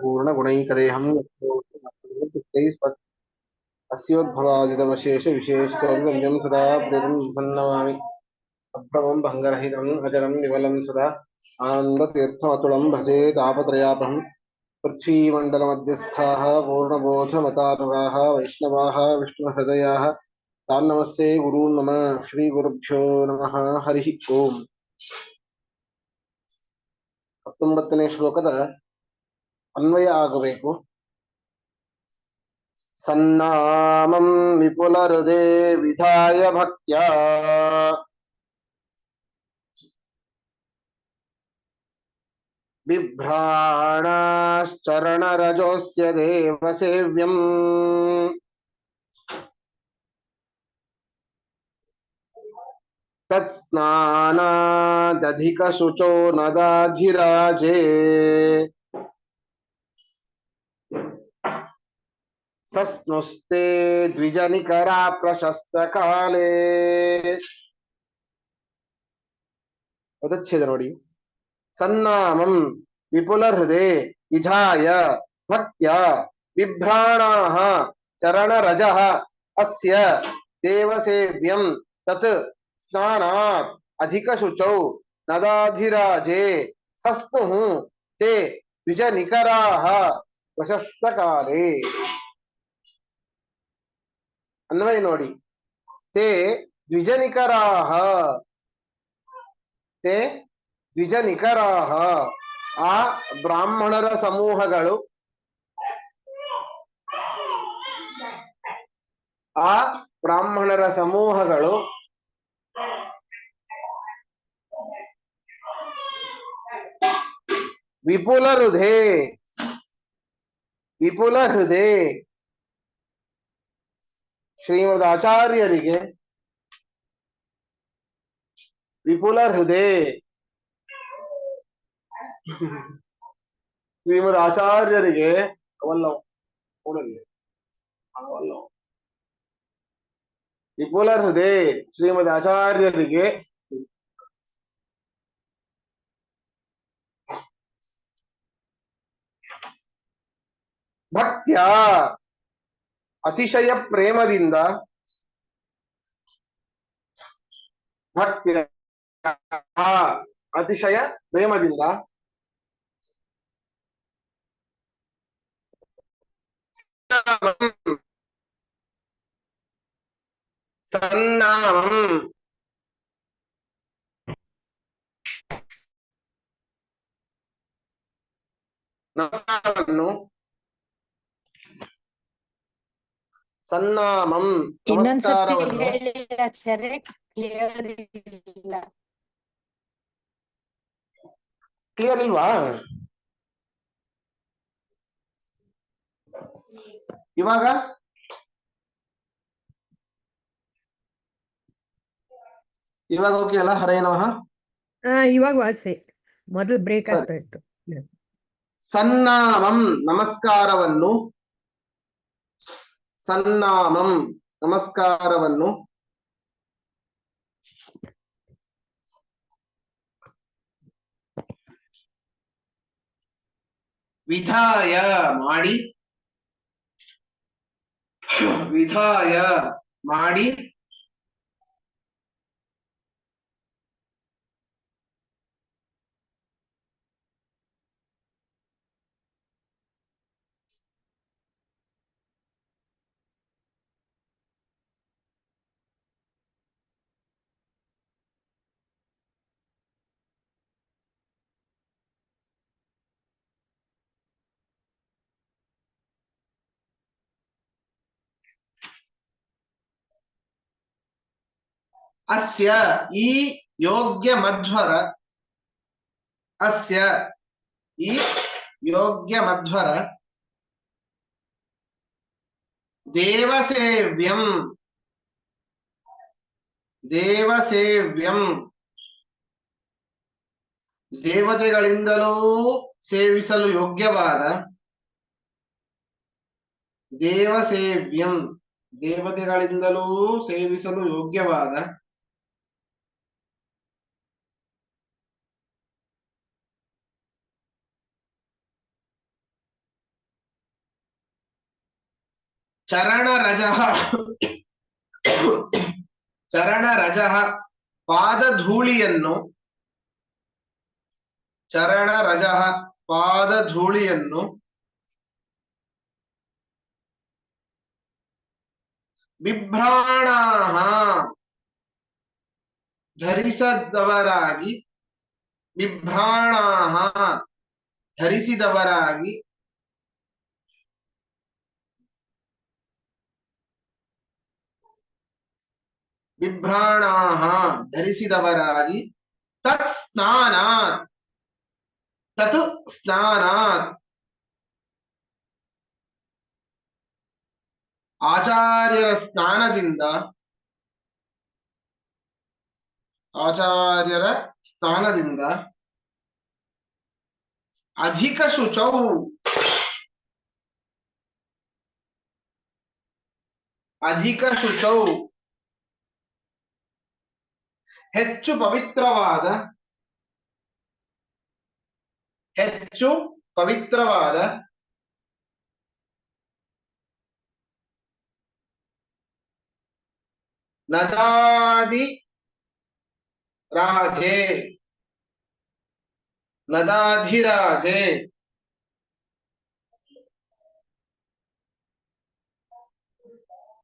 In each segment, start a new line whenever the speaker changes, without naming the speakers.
पूर्णगुणैकदेहं अस्योद्भवादितमशेषविशेषकौर्गल्यं सदा प्रेतं सन्नमामि अभ्रमं भङ्गरहितम् अजरं विमलं सदा आनन्दतीर्थमतुलं भजे तापत्रयापहम् पृथ्वीमण्डलमध्यस्थाः पूर्णबोधमतानुगाः वैष्णवाः विष्णुहृदयाः तान् नमस्ते गुरून् नमः श्रीगुरुभ्यो नमः हरिः ओम् 19ನೇ ಶ್ಲೋಕದ ಅನ್ವಯ ಆಗಬೇಕು. ಸನ್ನಾಮಂ ವಿಪುಲಹೃದೇ ವಿಧಾಯ ಭಕ್ತ್ಯಾ ಬಿಭ್ರಾಣಶ್ಚರಣರಜೋಸ್ಯ ದೇವಸೇವ್ಯಂ ತತ್ಸ್ನಾನಾದಧಿಕಶುಚೋ ನದಾಧಿರಾಜೇ ಸಸ್ನುಸ್ತೆ ದ್ವಿಜನಿಕರಾ ಪ್ರಶಸ್ತ ಕಾಲೇ. ಪದಚ್ಛೇದ ನೋಡಿ. ಸನ್ನಾಮಂ ವಿಪುಲಹೃದೇ ವಿಧಾಯ ಭಕ್ತ್ಯಾ ಬಿಭ್ರಾಣಾಃ ಚರಣರಜಃ ಅಸ್ಯ ದೇವಸೇವ್ಯಂ ತತ್ ಸ್ನಾನಾತ್ ಅಧಿಕಶುಚೌ ನದಾಧಿರಾಜೇ ಸಸ್ನುಃ ತೇ ದ್ವಿಜನಿಕರಾಃ ಪ್ರಶಸ್ತಕಾಲೇ. ಅನ್ವಯ ನೋಡಿ. ತೇ ದ್ವಿಜನಿಕರಾಃ, ತೇ ದ್ವಿಜನಿಕರಾಃ, ಆ ಬ್ರಾಹ್ಮಣರ ಸಮೂಹಗಳು, ಆ ಬ್ರಾಹ್ಮಣರ ಸಮೂಹಗಳು ವಿಪುಲ ಹೃದಯ, ವಿಪುಲ ಹೃದಯ ಶ್ರೀಮದ್ ಆಚಾರ್ಯರಿಗೆ, ವಿಪುಲ ಹೃದಯ ಶ್ರೀಮದ್ ಆಚಾರ್ಯರಿಗೆ ವಿಪುಲ ಹೃದಯ ಶ್ರೀಮದ್ ಆಚಾರ್ಯರಿಗೆ ಭಕ್ತ್ಯ ಅತಿಶಯ ಪ್ರೇಮದಿಂದ, ಭಕ್ತ್ಯ ಅತಿಶಯ ಪ್ರೇಮದಿಂದ ಸನ್ನಾಮಂ ನಮಸ್ಕಾರವನ್ನು, ಸನ್ನಾಮಂ ನಮಸ್ಕಾರವನ್ನು. ಕ್ಲಿಯರ್ ಇಲ್ವಾ? ಇವಾಗ ಇವಾಗ ಓಕೆ ಅಲ್ಲ? ಹರೇ ನಮಃ.
ಇವಾಗ ವಾಸಿ, ಮೊದಲು ಬ್ರೇಕ್ ಆಗ್ತಾ ಇತ್ತು.
ಸನ್ನಾಮಂ ನಮಸ್ಕಾರವನ್ನು, ಸನ್ನಾಮಂ ನಮಸ್ಕಾರವನ್ನು ವಿಧಾಯ ಮಾಡಿ, ವಿಧಾಯ ಮಾಡಿ ಅಸ್ಯ ಈ ಯೋಗ್ಯ ಮಧ್ವರ, ಅಸ್ಯ ಈ ಯೋಗ್ಯ ಮಧ್ವರ ದೇವಸೇವ್ಯಂ, ದೇವಸೇವ್ಯಂ ದೇವತೆಗಳಿಂದಲೂ ಸೇವಿಸಲು ಯೋಗ್ಯವಾದ, ದೇವಸೇವ್ಯಂ ದೇವತೆಗಳಿಂದಲೂ ಸೇವಿಸಲು ಯೋಗ್ಯವಾದ ಚರಣರಜಃ ಚರಣರಜಃ ಪಾದಧೂಳಿಯನ್ನು ಚರಣರಜಃ ಪಾದಧೂಳಿಯನ್ನು ಬಿಭ್ರಾಣಾಃ ಧರಿಸದವರಾಗಿ ಬಿಭ್ರಾಣಾಃ ಧರಿಸಿದವರಾಗಿ ಬಿಭ್ರಾಣಾಃ ಧರಿಸಿದವರಾಗಿ ತತ್ ಸ್ನಾನಾತ್ ತತ್ ಸ್ನಾನಾತ್ ಆಚಾರ್ಯರ ಸ್ನಾನದಿಂದ ಆಚಾರ್ಯರ ಸ್ನಾನದಿಂದ ಅಧಿಕ ಶುಚೌ ಅಧಿಕ ಶುಚೌ ಹೆಚ್ಚು ಪವಿತ್ರವಾದ ಹೆಚ್ಚು ಪವಿತ್ರವಾದ ನದಾದಿ ರಾಜೇ ನದಾಧಿರಾಜೇ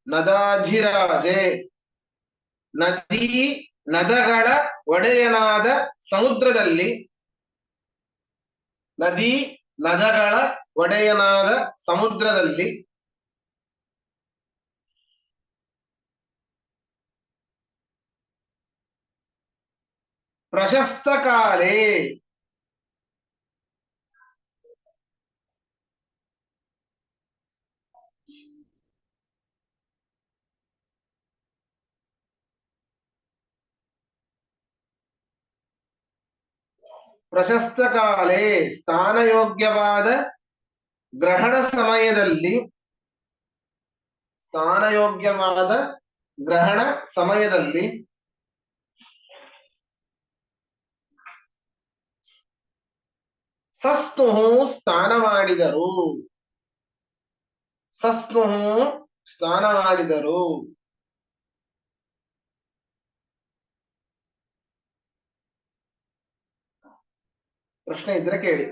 ನದಾಧಿರಾಜೇ ನದಿ ನದಗಳ ಒಡೆಯನಾದ ಸಮುದ್ರದಲ್ಲಿ ನದಿ ನದಗಳ ಒಡೆಯನಾದ ಸಮುದ್ರದಲ್ಲಿ ಪ್ರಶಸ್ತ ಕಾಲೇ ಪ್ರಶಸ್ತ ಕಾಲೇ ಸ್ಥಾನಯೋಗ್ಯವಾದ ಗ್ರಹಣ ಸಮಯದಲ್ಲಿ ಸ್ಥಾನಯೋಗ್ಯವಾದ ಗ್ರಹಣ ಸಮಯದಲ್ಲಿ ಸಸ್ನುಹು ಸ್ನಾನ ಮಾಡಿದರು ಸಸ್ನುಹು ಸ್ನಾನ ಮಾಡಿದರು ಪ್ರಶ್ನೆ ಇದ್ರೆ ಕೇಳಿ.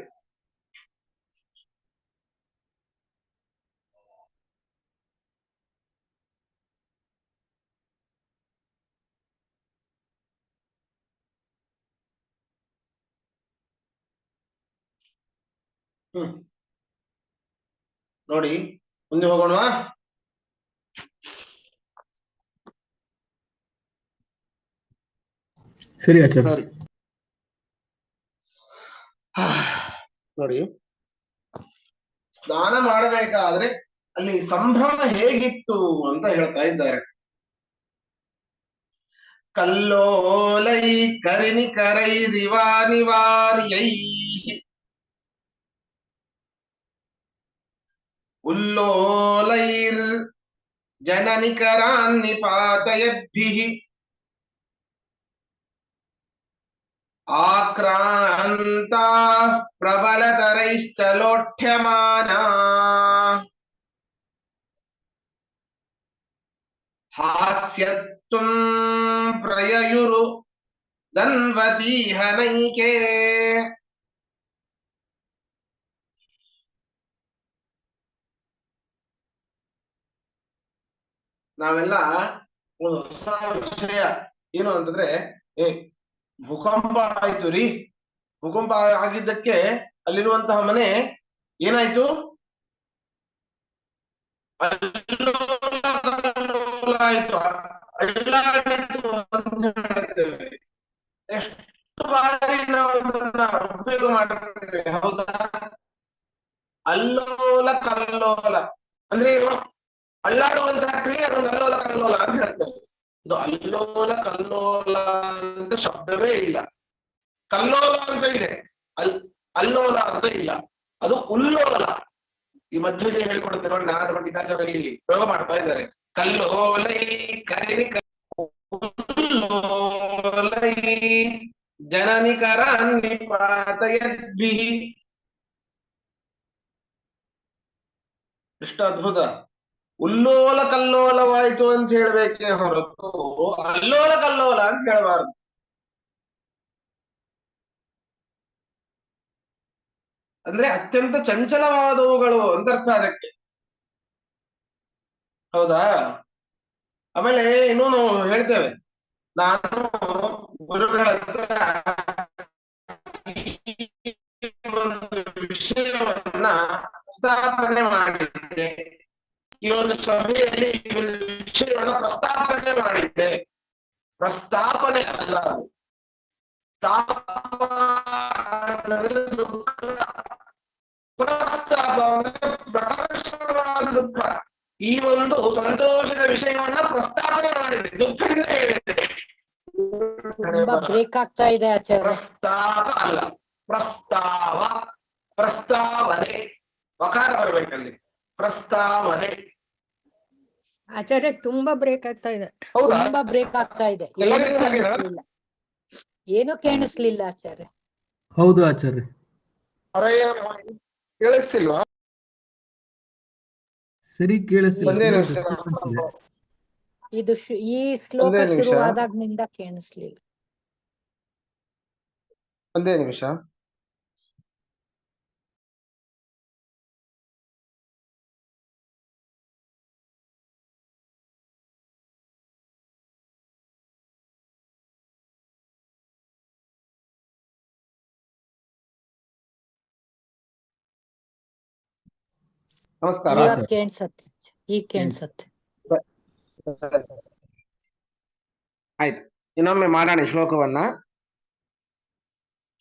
ನೋಡಿ ಮುಂದೆ ಹೋಗೋಣವಾ?
ಸರಿ ಆಚಾರ್ಯ.
ಸರಿ ನೋಡಿ, ಸ್ನಾನ ಮಾಡಬೇಕಾದ್ರೆ ಅಲ್ಲಿ ಸಂಭ್ರಮ ಹೇಗಿತ್ತು ಅಂತ ಹೇಳ್ತಾ ಇದ್ದಾರೆ. ಕಲ್ಲೋಲೈ ಕರಿನಿಕರೈ ದಿವಾನಿವಾರ್ಯೈ ಉಲ್ಲೋಲೈರ್ ಜನನಿಕರಾನ್ನಿಪಾತಯದ್ಭಿಃ ಆಕ್ರಾಂತಾಃ ಪ್ರಬಲತರೈಶ್ಚಲೋಢ್ಯಮಾನಾಃ ಹಾಸ್ಯತ್ವಂ ಪ್ರಯಯುರು ದನ್ವತೀಹ ನೈಕೆ. ನಾವೆಲ್ಲ ಒಂದು ಹೊಸ ವಿಷಯ ಏನು ಅಂತಂದ್ರೆ, ಭೂಕಂಪ ಆಯ್ತು ರೀ, ಭೂಕಂಪ ಆಗಿದ್ದಕ್ಕೆ ಅಲ್ಲಿರುವಂತಹ ಮನೆ ಏನಾಯ್ತು, ಆಯ್ತು, ಎಷ್ಟು ಬಾರಿ ನಾವು ಉಪಯೋಗ ಮಾಡಿರ್ತೇವೆ, ಹೌದಾ? ಅಲ್ಲೋಲ ಕಲ್ಲೋಲ ಅಂದ್ರೆ ಏನು? ಅಲ್ಲಾಡುವಂತಹ ಕ್ರಿಯೆ ಅದೊಂದು ಅಲ್ಲೋಲ ಕಲ್ಲೋಲ ಅಂತ ಹೇಳ್ತೇವೆ. ಇದು ಅಲ್ಲೋಲ ಕಲ್ಲೋಲ ಅಂತ ಶಬ್ದವೇ ಇಲ್ಲ. ಕಲ್ಲೋಲ ಅಂತ ಇದೆ, ಅಲ್ಲೋಲ ಅಂತ ಇಲ್ಲ. ಅದು ಉಲ್ಲೋಲ. ಈ ಮಧ್ಯೆ ಹೇಳಿಕೊಡುತ್ತೆ ನೋಡಿ, ನಾರದ ಪಂಡಿತಾಚಾರ್ಯರಲ್ಲಿ ಪ್ರಯೋಗ ಮಾಡ್ತಾ ಇದ್ದಾರೆ. ಕಲ್ಲೋಲೈ ಕರಿನಿಕ ಉಲ್ಲೋಲೈ ಜನನಿಕರಾನ್ನಿಪಾತಯದ್ಭಿಃ. ಎಷ್ಟು ಅದ್ಭುತ! ಉಲ್ಲೋಲ ಕಲ್ಲೋಲವಾಯ್ತು ಅಂತ ಹೇಳ್ಬೇಕೇ ಹೊರತು ಅಲ್ಲೋಲ ಕಲ್ಲೋಲ ಅಂತ ಹೇಳಬಾರ್ದು. ಅಂದ್ರೆ ಅತ್ಯಂತ ಚಂಚಲವಾದವುಗಳು ಅಂತ ಅರ್ಥ ಅದಕ್ಕೆ. ಹೌದಾ? ಆಮೇಲೆ ಇನ್ನೂ ನಾವು ಹೇಳ್ತೇವೆ, ನಾನು ಗುರುಗಳ ಹತ್ರ ಈ ಒಂದು ವಿಷಯವನ್ನ ಪ್ರಸ್ತಾಪನೆ ಮಾಡಿದ್ದೆ, ಈ ಒಂದು ಸಭೆಯಲ್ಲಿ ಈ ಒಂದು ವಿಷಯವನ್ನು ಪ್ರಸ್ತಾಪನೆ ಮಾಡಿದ್ದೆ. ಪ್ರಸ್ತಾಪನೆ ಅಲ್ಲ, ಪ್ರಸ್ತಾಪ ಅಂದ್ರೆ ಪ್ರಕರ್ಷವಾದ ದುಃಖ. ಈ ಒಂದು ಸಂತೋಷದ ವಿಷಯವನ್ನ ಪ್ರಸ್ತಾಪನೆ ಮಾಡಿದೆ, ದುಃಖದಿಂದ ಹೇಳಿದೆ.
ತುಂಬಾ ಬ್ರೇಕ್ ಆಗ್ತಾ ಇದೆ ಆಚಾರ್ಯ.
ಪ್ರಸ್ತಾಪ ಅಲ್ಲ, ಪ್ರಸ್ತಾವ, ಪ್ರಸ್ತಾವನೆ, ವಕಾರ ಬರ್ಬೇಕಲ್ಲಿ, ಪ್ರಸ್ತಾವನೆ.
ಆಚಾರ್ಯ ತುಂಬಾ ಬ್ರೇಕ್ ಆಗ್ತಾ ಇದೆ.
ಹೌದಾ?
ತುಂಬಾ ಬ್ರೇಕ್ ಆಗ್ತಾ ಇದೆ.
ಎಲ್ಲರಿಗೂ ಹಾಗೆನಾ?
ಏನು ಕೇಳಿಸ್ಲಿಲ್ಲ ಆಚಾರ್ಯ.
ಹೌದು ಆಚಾರ್ಯ.
ಕೇಳಿಸ್ತಿಲ್ವಾ?
ಸರಿ ಕೇಳಿಸ್ತಿಲ್ಲ.
ಒಂದೇ ನಿಮಿಷ.
disturbance ಇದೆ.
ಇದು ಈ ಶ್ಲೋಕ
ಒಂದೇ ನಿಮಿಷ.
ಶುರುವಾದಾಗ್ನಿಂದ ಕೇಳಿಸ್ಲಿಲ್ಲ.
ಒಂದೇ ನಿಮಿಷ. ನಮಸ್ಕಾರ.
ಇವಾಗ ಕೇಳ್ಸತ್ತೆ, ಈಗ ಕೇಳ್ಸತ್ತೆ.
ಆಯ್ತು, ಇನ್ನೊಮ್ಮೆ ಮಾಡೋಣ ಶ್ಲೋಕವನ್ನ.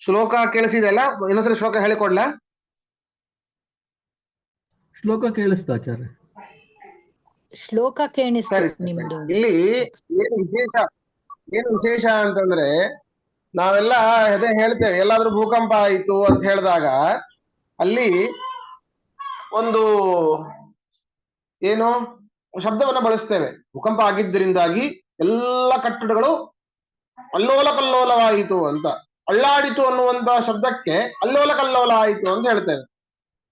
ಶ್ಲೋಕ ಕೇಳಿಸಿದೆಲ್ಲ? ಇನ್ನೊಂದ್ಸರಿ ಶ್ಲೋಕ ಹೇಳಿಕೊಡ್ಲಾ?
ಶ್ಲೋಕ ಕೇಳಿಸ್ತಾ ಆಚಾರ್ಯ?
ಶ್ಲೋಕ ಕೇಳಿಸ್ತು
ಸರಿ ಸರಿ.
ನಿಮ್ದು.
ಇಲ್ಲಿ ಏನು ವಿಶೇಷ ಅಂತಂದ್ರೆ, ನಾವೆಲ್ಲ ಅದೇ ಹೇಳ್ತೇವೆ, ಎಲ್ಲಾದ್ರೂ ಭೂಕಂಪ ಆಯಿತು ಅಂತ ಹೇಳಿದಾಗ ಅಲ್ಲಿ ಒಂದು ಏನು ಶಬ್ದವನ್ನ ಬಳಸ್ತೇವೆ. ಭೂಕಂಪ ಆಗಿದ್ದರಿಂದಾಗಿ ಎಲ್ಲ ಕಟ್ಟಡಗಳು ಅಲ್ಲೋಲ ಕಲ್ಲೋಲವಾಯಿತು ಅಂತ, ಅಳ್ಳಾಡಿತು ಅನ್ನುವಂತ ಶಬ್ದಕ್ಕೆ ಅಲ್ಲೋಲ ಕಲ್ಲೋಲ ಆಯಿತು ಅಂತ ಹೇಳ್ತೇವೆ.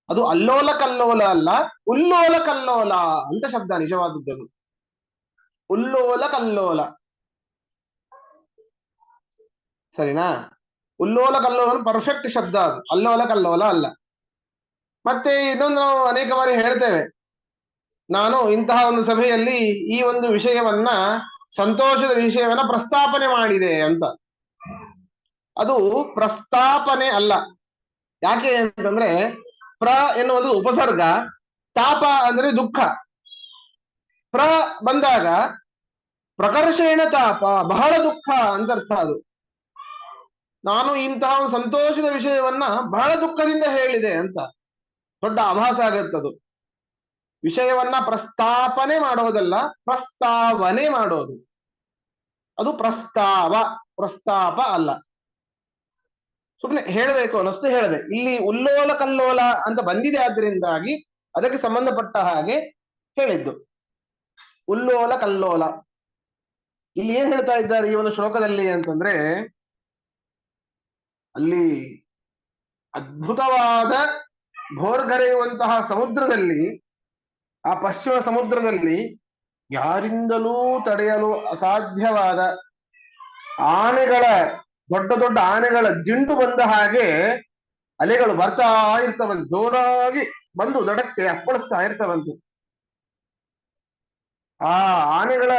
ಅದು ಅಲ್ಲೋಲ ಕಲ್ಲೋಲ ಅಲ್ಲ, ಉಲ್ಲೋಲ ಕಲ್ಲೋಲ ಅಂತ ಶಬ್ದ ನಿಜವಾದದ್ದು. ಉಲ್ಲೋಲ ಕಲ್ಲೋಲ, ಸರಿನಾ? ಉಲ್ಲೋಲ ಕಲ್ಲೋಲ ಪರ್ಫೆಕ್ಟ್ ಶಬ್ದ ಅದು, ಅಲ್ಲೋಲ ಕಲ್ಲೋಲ ಅಲ್ಲ. ಮತ್ತೆ ಇನ್ನೊಂದು ನಾವು ಅನೇಕ ಬಾರಿ ಹೇಳ್ತೇವೆ, ನಾನು ಇಂತಹ ಒಂದು ಸಭೆಯಲ್ಲಿ ಈ ಒಂದು ವಿಷಯವನ್ನ, ಸಂತೋಷದ ವಿಷಯವನ್ನ ಪ್ರಸ್ತಾಪನೆ ಮಾಡಿದೆ ಅಂತ. ಅದು ಪ್ರಸ್ತಾಪನೆ ಅಲ್ಲ. ಯಾಕೆ ಅಂತಂದ್ರೆ, ಪ್ರ ಎನ್ನುವುದು ಉಪಸರ್ಗ, ತಾಪ ಅಂದ್ರೆ ದುಃಖ. ಪ್ರ ಬಂದಾಗ ಪ್ರಕರ್ಷೇಣ ತಾಪ, ಬಹಳ ದುಃಖ ಅಂತ ಅರ್ಥ. ಅದು ನಾನು ಇಂತಹ ಒಂದು ಸಂತೋಷದ ವಿಷಯವನ್ನ ಬಹಳ ದುಃಖದಿಂದ ಹೇಳಿದೆ ಅಂತ ದೊಡ್ಡ ಆಭಾಸ ಆಗತ್ತದು. ವಿಷಯವನ್ನ ಪ್ರಸ್ತಾಪನೆ ಮಾಡೋದಲ್ಲ, ಪ್ರಸ್ತಾವನೆ ಮಾಡೋದು. ಅದು ಪ್ರಸ್ತಾವ, ಪ್ರಸ್ತಾಪ ಅಲ್ಲ. ಸುಮ್ಮನೆ ಹೇಳಬೇಕು ಅನ್ನಿಸ್ತು ಹೇಳಿದೆ. ಇಲ್ಲಿ ಉಲ್ಲೋಲ ಕಲ್ಲೋಲ ಅಂತ ಬಂದಿದೆ, ಆದ್ರಿಂದಾಗಿ ಅದಕ್ಕೆ ಸಂಬಂಧಪಟ್ಟ ಹಾಗೆ ಹೇಳಿದ್ದು. ಉಲ್ಲೋಲ ಕಲ್ಲೋಲ ಇಲ್ಲಿ ಏನ್ ಹೇಳ್ತಾ ಇದ್ದಾರೆ ಈ ಒಂದು ಶ್ಲೋಕದಲ್ಲಿ ಅಂತಂದ್ರೆ, ಅಲ್ಲಿ ಅದ್ಭುತವಾದ ಭೋರ್ಗರೆಯುವಂತಹ ಸಮುದ್ರದಲ್ಲಿ, ಆ ಪಶ್ಚಿಮ ಸಮುದ್ರದಲ್ಲಿ ಯಾರಿಂದಲೂ ತಡೆಯಲು ಅಸಾಧ್ಯವಾದ ಆನೆಗಳ, ದೊಡ್ಡ ದೊಡ್ಡ ಆನೆಗಳ ದಿಂಡು ಬಂದ ಹಾಗೆ ಅಲೆಗಳು ಬರ್ತಾ ಇರ್ತವಂತೆ, ಜೋರಾಗಿ ಬಂದು ದಡಕ್ಕೆ ಅಪ್ಪಳಿಸ್ತಾ ಇರ್ತವಂತೆ. ಆ ಆನೆಗಳ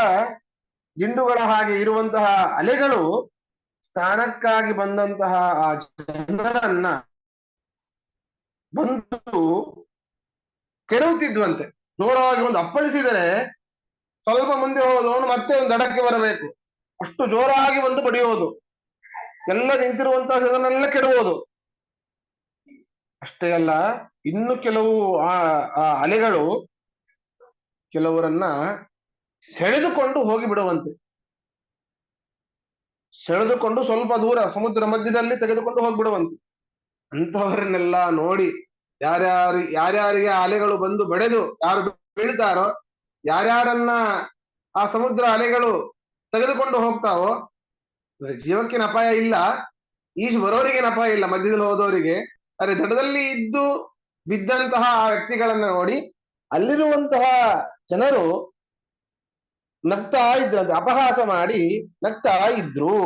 ದಿಂಡುಗಳ ಹಾಗೆ ಇರುವಂತಹ ಅಲೆಗಳು ಸ್ನಾನಕ್ಕಾಗಿ ಬಂದಂತಹ ಆ ಜನರನ್ನ ಬಂದು ಕೆಡವುತ್ತಿದ್ವಂತೆ. ಜೋರಾಗಿ ಒಂದು ಅಪ್ಪಳಿಸಿದರೆ ಸ್ವಲ್ಪ ಮುಂದೆ ಹೋದವನು ಮತ್ತೆ ಒಂದು ದಡಕ್ಕೆ ಬರಬೇಕು, ಅಷ್ಟು ಜೋರಾಗಿ ಬಂದು ಬಡಿಯೋದು, ಎಲ್ಲ ನಿಂತಿರುವಂತಹ ಜನರನ್ನೆಲ್ಲ ಕೆಡುವುದು. ಅಷ್ಟೇ ಅಲ್ಲ, ಇನ್ನು ಕೆಲವು ಆ ಅಲೆಗಳು ಕೆಲವರನ್ನ ಸೆಳೆದುಕೊಂಡು ಹೋಗಿ ಬಿಡುವಂತೆ. ಸೆಳೆದುಕೊಂಡು ಸ್ವಲ್ಪ ದೂರ ಸಮುದ್ರ ಮಧ್ಯದಲ್ಲಿ ತೆಗೆದುಕೊಂಡು ಹೋಗ್ಬಿಡುವಂತೆ. ಅಂತವರನ್ನೆಲ್ಲ ನೋಡಿ ಯಾರ್ಯಾರಿಗೆ ಅಲೆಗಳು ಬಂದು ಬಡೆದು ಯಾರು ಬೀಳ್ತಾರೋ, ಯಾರ್ಯಾರನ್ನ ಆ ಸಮುದ್ರ ಅಲೆಗಳು ತೆಗೆದುಕೊಂಡು ಹೋಗ್ತಾವೋ, ಜೀವಕ್ಕೇನು ಅಪಾಯ ಇಲ್ಲ, ಈಜು ಬರೋರಿಗೇನು ಅಪಾಯ ಇಲ್ಲ, ಮಧ್ಯದಲ್ಲಿ ಹೋದವರಿಗೆ. ಅರೆ ದಡದಲ್ಲಿ ಇದ್ದು ಬಿದ್ದಂತಹ ಆ ವ್ಯಕ್ತಿಗಳನ್ನ ನೋಡಿ ಅಲ್ಲಿರುವಂತಹ ಜನರು ನಗ್ತಾ ಇದ್ರಂತೆ, ಅಪಹಾಸ ಮಾಡಿ ನಗ್ತಾ ಇದ್ರು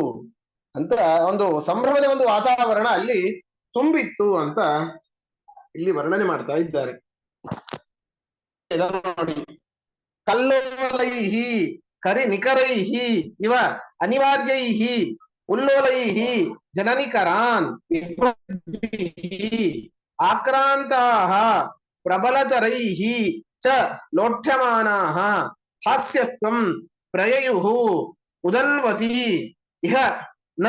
ಅಂತ ಒಂದು ಸಂಭ್ರಮದ ಒಂದು ವಾತಾವರಣ ಅಲ್ಲಿ ತುಂಬಿತ್ತು ಅಂತ ಇಲ್ಲಿ ವರ್ಣನೆ ಮಾಡ್ತಾ ಇದ್ದಾರೆ. ಇದನ್ನು ನೋಡಿ, ಕಲ್ಲೋಲೈಹಿ ಕರಿ ನಿಕರೈಹಿ ಇವ ಅನಿವಾರ್ಯೈಹಿ ಉಲ್ಲೋಲೈಹಿ ಜನನಿಕರಾನ್ ಆಕ್ರಾಂತಾಃ ಪ್ರಬಲತರೈಹಿ ಚ ಲೋಠ್ಯಮಾನಾಃ ಹಾಸ್ಯತ್ವಂ ಪ್ರಯಯುಃ ಉದನ್ವತಿ ಇಹ ನ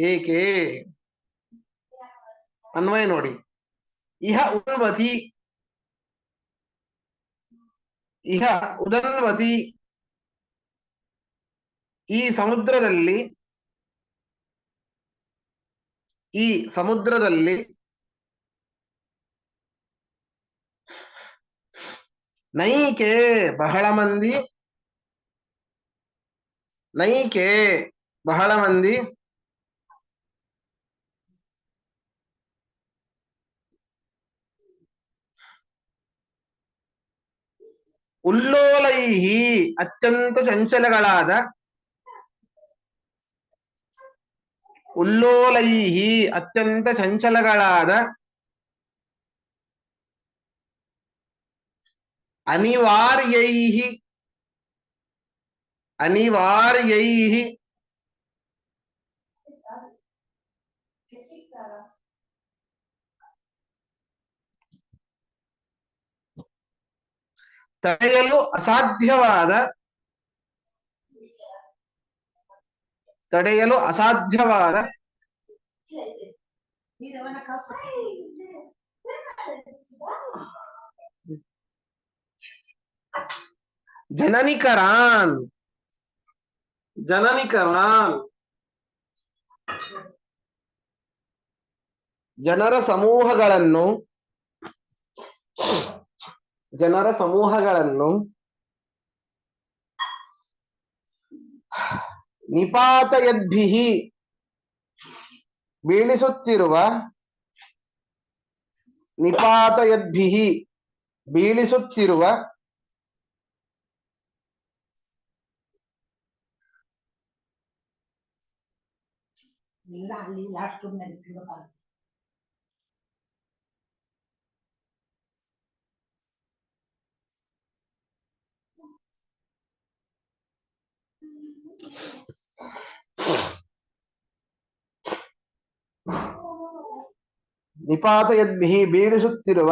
ಏಕೆ. ಅನ್ವಯ ನೋಡಿ, ಇಹ ಉದನ್ವತಿ, ಇಹ ಉದನ್ವತಿ, ಈ ಸಮುದ್ರದಲ್ಲಿ, ಈ ಸಮುದ್ರದಲ್ಲಿ ನೈಕೆ ಬಹಳ ಮಂದಿ, ನೈಕೆ ಬಹಳ ಮಂದಿ ಉಲ್ಲೋಲೈಹಿ ಅತ್ಯಂತ ಚಂಚಲಗಳಾದ, ಉಲ್ಲೋಲೈಹಿ ಅತ್ಯಂತ ಚಂಚಲಗಳಾದ ಅನಿವಾರ್ಯೈಹಿ, ಅನಿವಾರ್ಯೈಹಿ ತಡೆಯಲು ಅಸಾಧ್ಯವಾದ, ತಡೆಯಲು ಅಸಾಧ್ಯವಾದ ಜನನಿಕರಾನ್, ಜನನಿಕರಾನ್ ಜನರ ಸಮೂಹಗಳನ್ನು, ಜನರ ಸಮೂಹಗಳನ್ನು ನಿಪಾತಯದ್ಭಿಹಿ ಬೀಳಿಸುತ್ತಿರುವ, ನಿಪಾತಯದ್ಭಿಹಿ ಬೀಳಿಸುತ್ತಿರುವ ನಿಪಾತಯದ್ಭಿಹಿ ಬೀಳಿಸುತ್ತಿರುವ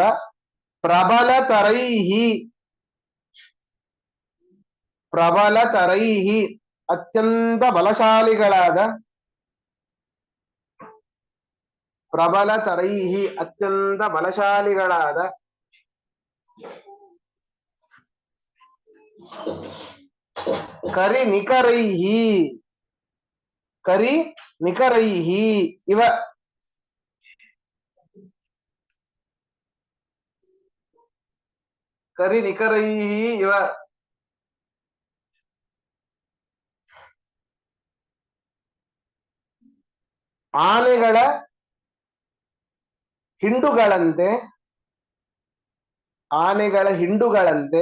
ಪ್ರಬಲತರೈಹಿ, ಪ್ರಬಲತರೈಹಿ ಅತ್ಯಂತ ಬಲಶಾಲಿಗಳಾದ, ಪ್ರಬಲತರೈಹಿ ಅತ್ಯಂತ ಬಲಶಾಲಿಗಳಾದ ಕರಿ ನಿಕರೈಹಿ, ಕರಿ ನಿಕರೈಹಿ ಇವ ಕರಿ ನಿಕರೈಹಿ ಇವ ಆನೆಗಳ ಹಿಂಡುಗಳಂತೆ, ಆನೆಗಳ ಹಿಂಡುಗಳಂತೆ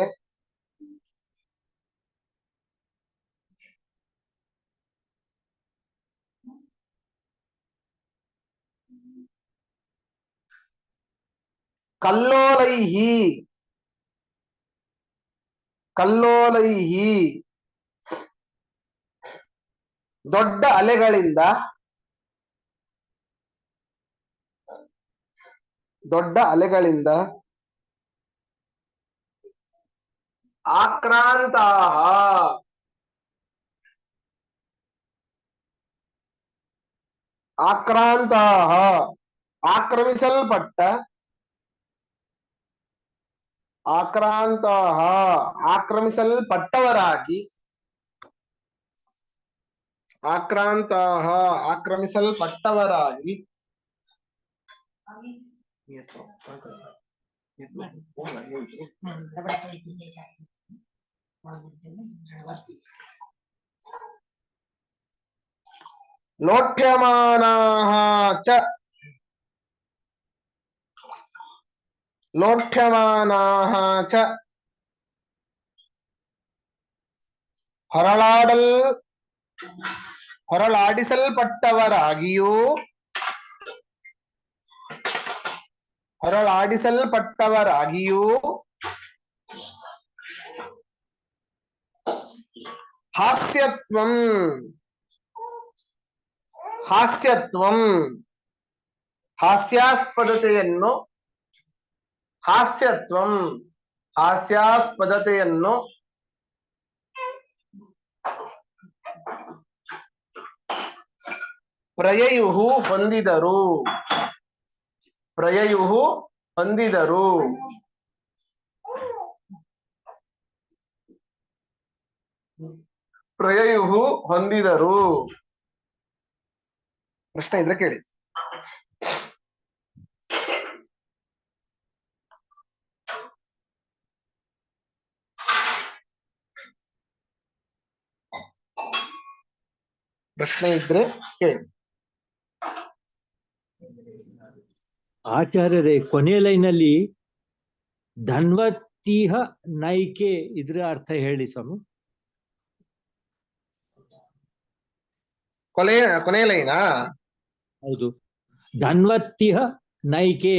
ಕಲ್ಲೋಲೈಹಿ, ಕಲ್ಲೋಲೈಹಿ ದೊಡ್ಡ ಅಲೆಗಳಿಂದ, ದೊಡ್ಡ ಅಲೆಗಳಿಂದ ಆಕ್ರಾಂತಾಃ, ಆಕ್ರಾಂತಾಃ ಆಕ್ರಮಿಸಲ್ಪಟ್ಟ, ಆಕ್ರಾಂತಾಃ ಆಕ್ರಮಿಸಲ್ಪಟ್ಟವರಾಗಿ, ಆಕ್ರಾಂತಾಃ ಆಕ್ರಮಿಸಲ್ಪಟ್ಟವರಾಗಿ ಲೋಠ್ಯಮಾನಾಃ ಚ, ಲೋಠ್ಯಮಾನಾಃ ಚ ಹೊರಳಾಡಿಸಲ್ಪಟ್ಟವರಾಗಿಯೂ ಹಾಸ್ಯತ್ವಂ ಹಾಸ್ಯಾಸ್ಪದತೆಯನ್ನು ಪ್ರಯಯುಹು ಹೊಂದಿದರು ಪ್ರಶ್ನೆ ಇದ್ರೆ ಕೇಳಿ. ಪ್ರಶ್ನೆ ಇದ್ರೆ ಕೇಳಿ.
ಆಚಾರ್ಯರೇ, ಕೊನೆಯ ಲೈನಲ್ಲಿ ಧನ್ವತೀಹ ನೈಕೆ ಇದ್ರ ಅರ್ಥ ಹೇಳಿ ಸ್ವಾಮಿ.
ಕೊನೆಯ ಲೈನಾ?
ಹೌದು, ಧನ್ವತೀಹ ನೈಕೆ.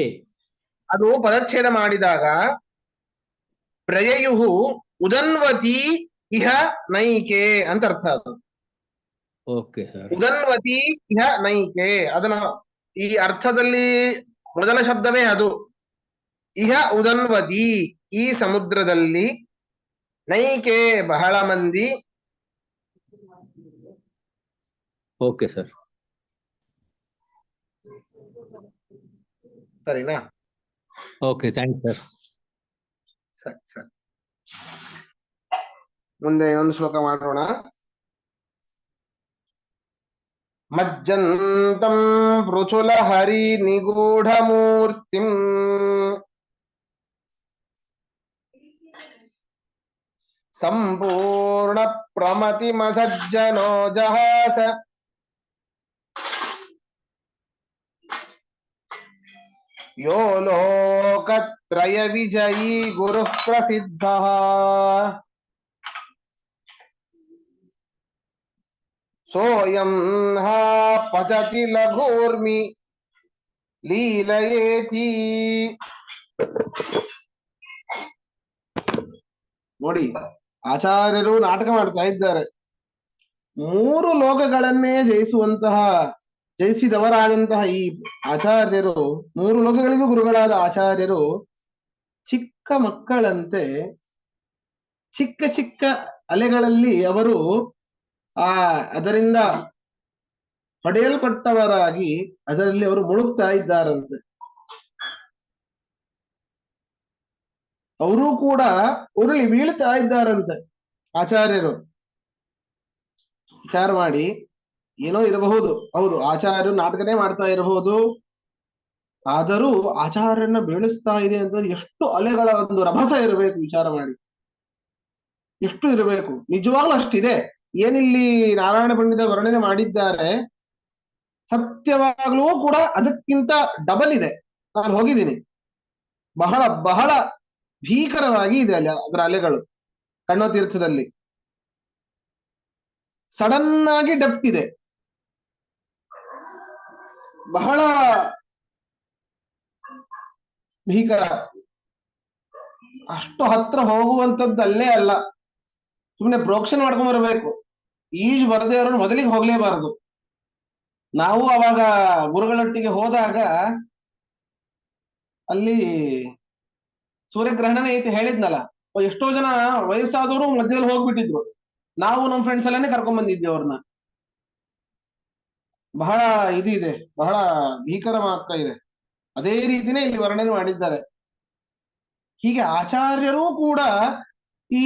ಅದು ಪದಚ್ಛೇದ ಮಾಡಿದಾಗ ಪ್ರಯಯುಹು ಉದನ್ವತಿ ಇಹ ನೈಕೆ ಅಂತ ಅರ್ಥ. ಅದು
ಓಕೆ ಸರ್.
ಉದನ್ವತಿ ಇಹ ನೈಕೆ, ಅದನ್ನ ಈ ಅರ್ಥದಲ್ಲಿ ಮೊದಲ ಶಬ್ದವೇ ಅದು. ಇಹ ಉದನ್ವತಿ, ಈ ಸಮುದ್ರದಲ್ಲಿ, ನೈಕೆ, ಬಹಳ ಮಂದಿ.
Okay sir.
ಸರಿನಾ?
Okay, thank sir.
ಸರಿ. ಮುಂದೆ ಒಂದು ಶ್ಲೋಕ ಮಾಡೋಣ. ಮಜ್ಜಂತಂ ಪೃಥುಲ ಹರಿ ನಿಗೂಢ ಮೂರ್ತಿಂ ಸಂಪೂರ್ಣ ಪ್ರಮತಿಮಸಜ್ಜನೋ ಜಹಾಸ ಯೋ ಲೋಕತ್ರಯ ವಿಜಯೀ ಗುರು ಪ್ರಸಿದ್ಧ ಸೋಯಂ ಹಾ ಪತತಿ ಲಘೂರ್ಮಿ ಲೀಲಯೇತಿ. ನೋಡಿ, ಆಚಾರ್ಯರು ನಾಟಕ ಮಾಡ್ತಾ ಇದ್ದಾರೆ. 3 ಲೋಕಗಳನ್ನೇ ಜಯಿಸಿದವರಾದಂತಹ ಈ ಆಚಾರ್ಯರು, 3 ಲೋಕಗಳಿಗೂ ಗುರುಗಳಾದ ಆಚಾರ್ಯರು ಚಿಕ್ಕ ಮಕ್ಕಳಂತೆ ಚಿಕ್ಕ ಚಿಕ್ಕ ಅಲೆಗಳಲ್ಲಿ ಅವರು ಅದರಿಂದ ಹೊಡೆಯಲ್ಪಟ್ಟವರಾಗಿ ಅದರಲ್ಲಿ ಅವರು ಮುಳುಗ್ತಾ ಇದ್ದಾರಂತೆ. ಅವರು ಕೂಡ ಉರುಳಿ ಬೀಳ್ತಾ ಇದ್ದಾರಂತೆ. ಆಚಾರ್ಯರು ವಿಚಾರ ಮಾಡಿ, ಏನೋ ಇರಬಹುದು, ಹೌದು, ಆಚಾರ್ಯರು ನಾಟಕನೇ ಮಾಡ್ತಾ ಇರಬಹುದು, ಆದರೂ ಆಚಾರ್ಯರನ್ನ ಬೀಳಿಸ್ತಾ ಇದೆ ಅಂತ ಎಷ್ಟು ಅಲೆಗಳ ಒಂದು ರಭಸ ಇರಬೇಕು. ವಿಚಾರ ಮಾಡಿ, ಎಷ್ಟು ಇರಬೇಕು. ನಿಜವಾಗ್ಲೂ ಅಷ್ಟಿದೆ. ಏನಿಲ್ಲಿ ನಾರಾಯಣ ಪಂಡಿತ ವರ್ಣನೆ ಮಾಡಿದ್ದಾರೆ, ಸತ್ಯವಾಗ್ಲೂ ಕೂಡ ಅದಕ್ಕಿಂತ ಡಬಲ್ ಇದೆ. ನಾನು ಹೋಗಿದ್ದೀನಿ, ಬಹಳ ಬಹಳ ಭೀಕರವಾಗಿ ಇದೆ ಅಲ್ಲಿ ಅದರ ಅಲೆಗಳು. ಕಣ್ವ ತೀರ್ಥದಲ್ಲಿ ಸಡನ್ ಆಗಿ ಡೆಪ್ತ್ ಇದೆ, ಬಹಳ ಭೀಕರ. ಅಷ್ಟು ಹತ್ರ ಹೋಗುವಂತದ್ದಲ್ಲೇ ಅಲ್ಲ, ಸುಮ್ಮನೆ ಪ್ರೋಕ್ಷಣೆ ಮಾಡ್ಕೊಂಡ್ ಬರಬೇಕು. ಈಜು ಬರದೇ ಅವರನ್ನು ಮೊದಲಿಗೆ ಹೋಗ್ಲೇಬಾರದು. ನಾವು ಅವಾಗ ಗುರುಗಳೊಟ್ಟಿಗೆ ಹೋದಾಗ ಅಲ್ಲಿ ಸೂರ್ಯಗ್ರಹಣನೇ ಐತಿ ಹೇಳಿದ್ನಲ್ಲ, ಎಷ್ಟೋ ಜನ ವಯಸ್ಸಾದವರು ಮಧ್ಯದಲ್ಲಿ ಹೋಗ್ಬಿಟ್ಟಿದ್ರು. ನಾವು ನಮ್ಮ ಫ್ರೆಂಡ್ಸ್ ಎಲ್ಲಾನೇ ಕರ್ಕೊಂಡ್ ಬಂದಿದ್ವಿ ಅವ್ರನ್ನ. ಬಹಳ ಇದೆ, ಬಹಳ ಭೀಕರವಾಗ್ತಾ ಇದೆ. ಅದೇ ರೀತಿನೇ ಇಲ್ಲಿ ವರ್ಣನೆ ಮಾಡಿದ್ದಾರೆ. ಹೀಗೆ ಆಚಾರ್ಯರೂ ಕೂಡ ಈ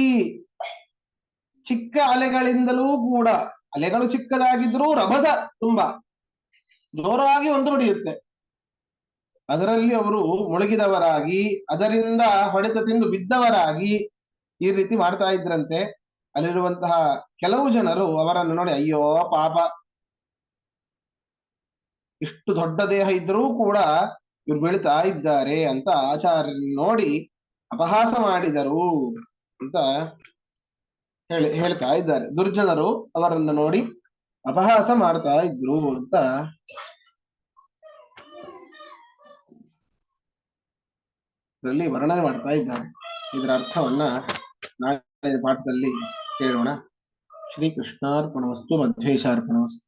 ಚಿಕ್ಕ ಅಲೆಗಳಿಂದಲೂ ಕೂಡ, ಅಲೆಗಳು ಚಿಕ್ಕದಾಗಿದ್ರೂ ರಭಸ ತುಂಬಾ ಜೋರಾಗಿ ಒಂದು ಹೊಡೆಯುತ್ತೆ, ಅದರಲ್ಲಿ ಅವರು ಮುಳುಗಿದವರಾಗಿ, ಅದರಿಂದ ಹೊಡೆತ ತಿಂದು ಬಿದ್ದವರಾಗಿ ಈ ರೀತಿ ಮಾಡ್ತಾ ಇದ್ರಂತೆ. ಅಲ್ಲಿರುವಂತಹ ಕೆಲವು ಜನರು ಅವರನ್ನು ನೋಡಿ, ಅಯ್ಯೋ ಪಾಪ, ಇಷ್ಟು ದೊಡ್ಡ ದೇಹ ಇದ್ರೂ ಕೂಡ ಇವ್ರು ಬೀಳ್ತಾ ಇದ್ದಾರೆ ಅಂತ ಆಚಾರ್ಯರನ್ನು ನೋಡಿ ಅಪಹಾಸ ಮಾಡಿದರು ಅಂತ ಹೇಳ್ತಾ ಇದ್ದಾರೆ. ದುರ್ಜನರು ಅವರನ್ನು ನೋಡಿ ಅಪಹಾಸ ಮಾಡ್ತಾ ಇದ್ರು ಅಂತ ಇದರಲ್ಲಿ ವರ್ಣನೆ ಮಾಡ್ತಾ ಇದ್ದಾರೆ. ಇದರ ಅರ್ಥವನ್ನ ನಾಳೆ ಪಾಠದಲ್ಲಿ ಕೇಳೋಣ. ಶ್ರೀಕೃಷ್ಣಾರ್ಪಣಮಸ್ತು, ಮಧ್ವೇಶಾರ್ಪಣಮಸ್ತು.